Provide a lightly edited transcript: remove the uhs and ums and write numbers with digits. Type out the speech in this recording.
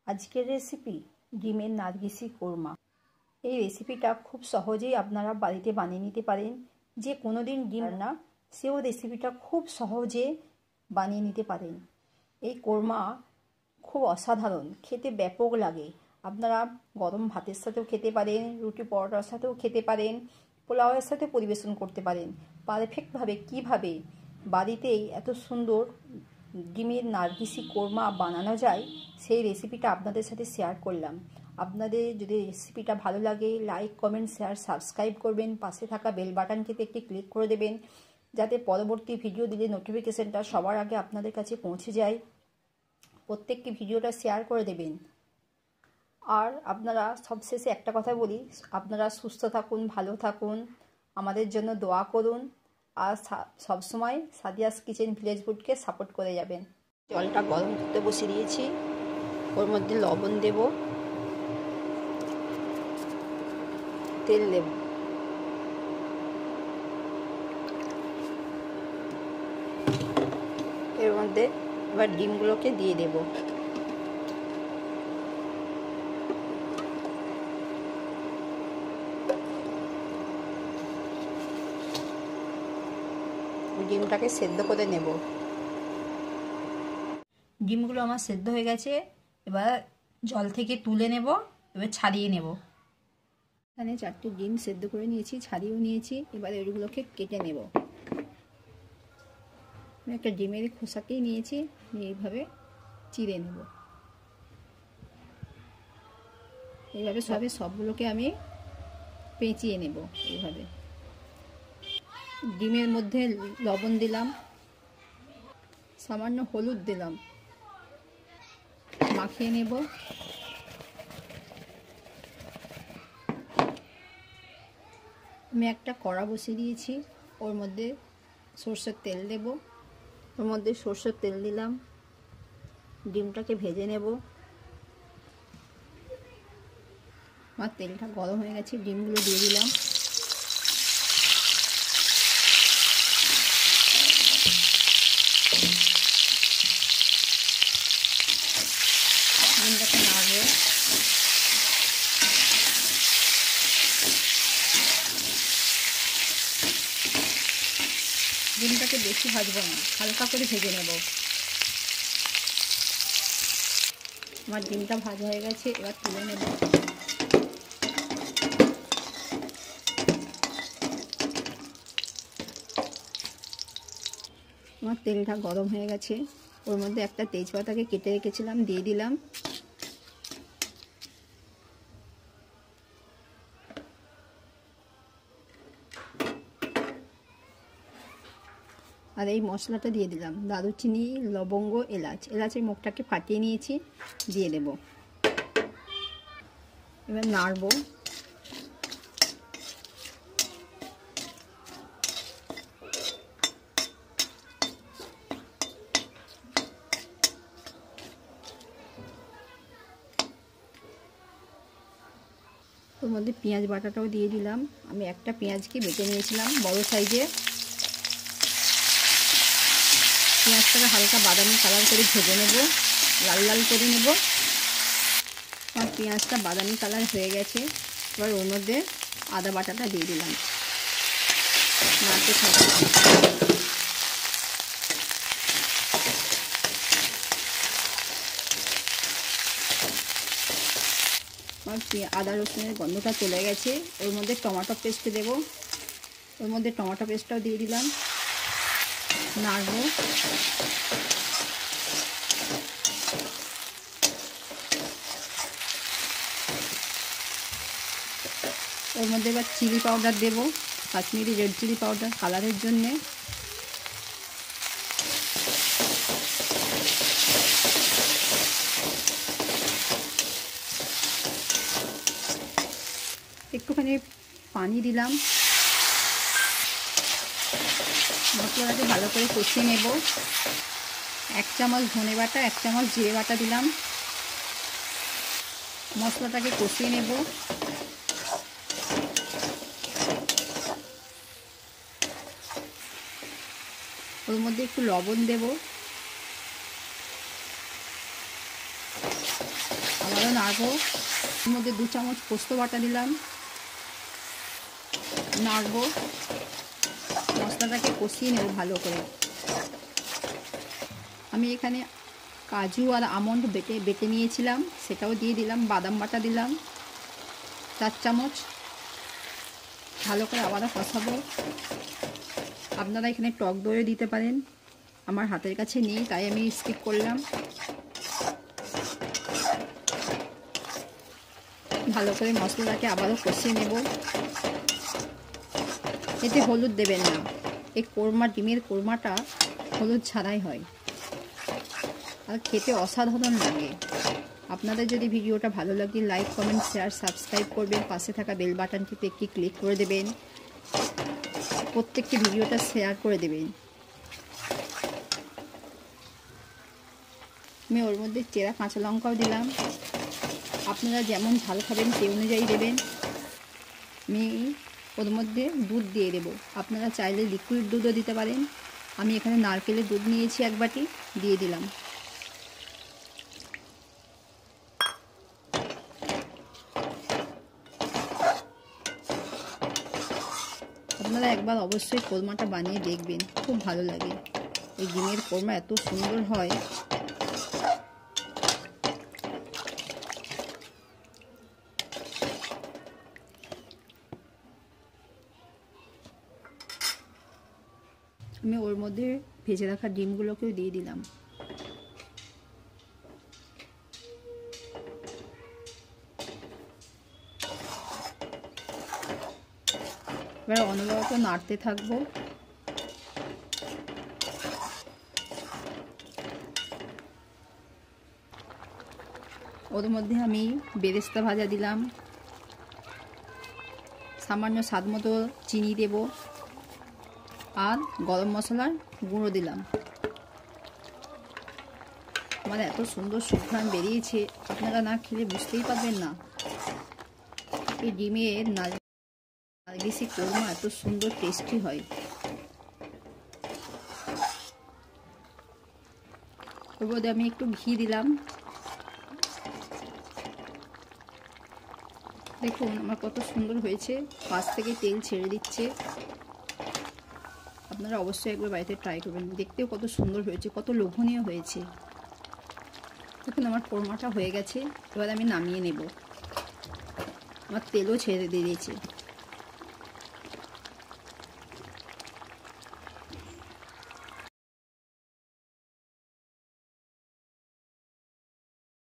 আজকের রেসিপি ডিমের নার্গিসি কোরমা। এই রেসিপিটা খুব সহজেই আপনারা বাড়িতে বানিয়ে নিতে পারেন। যে কোনো দিন ডিম না সেও রেসিপিটা খুব সহজে বানিয়ে নিতে পারেন। এই কোরমা খুব অসাধারণ, খেতে ব্যাপক লাগে। আপনারা গরম ভাতের সাথেও খেতে পারেন, রুটি পরোটার সাথেও খেতে পারেন, পোলাওয়ের সাথে পরিবেশন করতে পারেন। পারফেক্টভাবে কীভাবে বাড়িতেই এত সুন্দর ডিমের নার্গিসি কোরমা বানানো যায় সেই রেসিপিটা আপনাদের সাথে শেয়ার করলাম। আপনাদের যদি রেসিপিটা ভালো লাগে লাইক, কমেন্ট, শেয়ার, সাবস্ক্রাইব করবেন। পাশে থাকা বেল বাটনটিতে একটি ক্লিক করে দেবেন যাতে পরবর্তী ভিডিও দিলে নোটিফিকেশনটা সবার আগে আপনাদের কাছে পৌঁছে যায়। প্রত্যেকটি ভিডিওটা শেয়ার করে দেবেন। আর আপনারা সবশেষে একটা কথা বলি, আপনারা সুস্থ থাকুন, ভালো থাকুন, আমাদের জন্য দোয়া করুন, আর সবসময় সাদিয়াস কিচেন ভিলেজ ফুডকে সাপোর্ট করে যাবেন। জলটা গরম করতে বসিয়ে দিয়েছি, ওর মধ্যে লবণ দেব, তেল দেব, এর মধ্যে এবার ডিমগুলোকে দিয়ে দেব। ডিমটাকে সেদ্ধ করে নেব। ডিমগুলো আমার সেদ্ধ হয়ে গেছে, এবার জল থেকে তুলে নেব, এবার ছাড়িয়ে নেব। এখানে 4টে ডিম সেদ্ধ করে নিয়েছি, ছাড়িয়েও নিয়েছি। এবার এগুলোকে কেটে নেব। আমি একটা ডিমের খোসাকেই নিয়েছি, এইভাবে চিড়ে নেব। এইভাবে সবগুলোকে আমি পেঁচিয়ে নেব। এইভাবে ডিমের মধ্যে লবণ দিলাম, সামান্য হলুদ দিলাম, মাখিয়ে নেব। আমি একটা কড়া বসিয়ে দিয়েছি, ওর মধ্যে সরষের তেল দেব। ওর মধ্যে সরষের তেল দিলাম, ডিমটাকে ভেজে নেব। আমার তেলটা গরম হয়ে গেছে, ডিমগুলো দিয়ে দিলাম। ডিমটাকে নাড়বো। ডিমটাকে বেশি ভাজবো না, হালকা করে ভেজে নেব। আমার ডিমটা ভাজা হয়ে গেছে, এবার তুলে নেব। আমার তেলটা গরম হয়ে গেছে, ওর মধ্যে একটা তেজপাতাকে কেটে রেখেছিলাম দিয়ে দিলাম। আর এই মশলাটা দিয়ে দিলাম, দারুচিনি, লবঙ্গ, এলাচের মুখটাকে ফাটিয়ে নিয়েছি, দিয়ে দেব। এবার নাড়বো। ওর মধ্যে পেঁয়াজ বাটাটাও দিয়ে দিলাম। আমি একটা পেঁয়াজকে বেটে নিয়েছিলাম বড় সাইজে। পেঁয়াজটাকে হালকা বাদামি কালার করে ভেজে নেব, লাল লাল করে নেব। আমার পেঁয়াজটা বাদামি কালার হয়ে গেছে, এবার ওর মধ্যে আদা বাটাটা দিয়ে দিলাম, নাড়তে থাকবো। আমার আদা রসুনের গন্ধটা চলে গেছে, ওর মধ্যে টমেটো পেস্ট দেব। ওর মধ্যে টমেটো পেস্টটাও দিয়ে দিলাম, নাড়বো। ওর মধ্যে এবার চিলি পাউডার দেব, কাশ্মীরি রেড চিলি পাউডার কালারের জন্যে। একটুখানি পানি দিলাম, মশলাটাকে ভালো করে কষিয়ে নেব। 1 চামচ ধনে বাটা, 1 চামচ জিরে বাটা দিলাম। মশলাটাকে কষিয়ে নেব। ওর মধ্যে একটু লবণ দেব, আবারও নাড়বো। এর মধ্যে 2 চামচ পোস্ত বাটা দিলাম, নাড়বো, মশলাটাকে কষিয়ে নেব ভালো করে। আমি এখানে কাজু আর আমন্ড বেটে নিয়েছিলাম, সেটাও দিয়ে দিলাম। বাদাম বাটা দিলাম 4 চামচ। ভালো করে আবারও কষাবো। আপনারা এখানে টক দইও দিতে পারেন, আমার হাতের কাছে নেই তাই আমি স্কিপ করলাম। ভালো করে মশলাটাকে আবারও কষিয়ে নেব। এতে হলুদ দেবেন না, এই কোরমা, ডিমের কোরমাটা হলুদ ছাড়াই হয় আর খেতে অসাধারণ লাগে। আপনাদের যদি ভিডিওটা ভালো লাগে লাইক, কমেন্ট, শেয়ার, সাবস্ক্রাইব করবেন। পাশে থাকা বেল বাটনটিতে একটি ক্লিক করে দেবেন। প্রত্যেকটি ভিডিওটা শেয়ার করে দেবেন। আমি ওর মধ্যে চেরা কাঁচা লঙ্কাও দিলাম। আপনারা যেমন ঝাল খাবেন সেই অনুযায়ী দেবেন। আমি ওর মধ্যে দুধ দিয়ে দেব, আপনারা চাইলে লিকুইড দুধও দিতে পারেন। আমি এখানে নারকেলের দুধ নিয়েছি 1 বাটি, দিয়ে দিলাম। আপনারা একবার অবশ্যই কোরমাটা বানিয়ে দেখবেন, খুব ভালো লাগে। এই ডিমের কোরমা এত সুন্দর হয়। আমি ওর মধ্যে ভেজে রাখা ডিমগুলোকেও দিয়ে দিলাম। এবার অনবরত নাড়তে থাকবো। ওর মধ্যে আমি বেরেস্তা ভাজা দিলাম, সামান্য স্বাদ মতো চিনি দেব আর গরম মশলার গুঁড়ো দিলাম। আমার এত সুন্দর সুঘ্রাণ বেরিয়েছে, আপনারা না খেলে বুঝতেই পারবেন না। এই ডিমের নারগিসি কোরমা এত সুন্দর টেস্টি হয়। ওর মধ্যে আমি একটু ঘি দিলাম। দেখুন আমার কত সুন্দর হয়েছে, পাশ থেকে তেল ছেড়ে দিচ্ছে। আপনারা অবশ্যই একবার বাড়িতে ট্রাই করবেন, দেখতেও কত সুন্দর হয়েছে, কত লোভনীয় হয়েছে। দেখুন আমার কোরমাটা হয়ে গেছে, এবার আমি নামিয়ে নেব। আমার তেলও ছেড়ে দিয়েছে।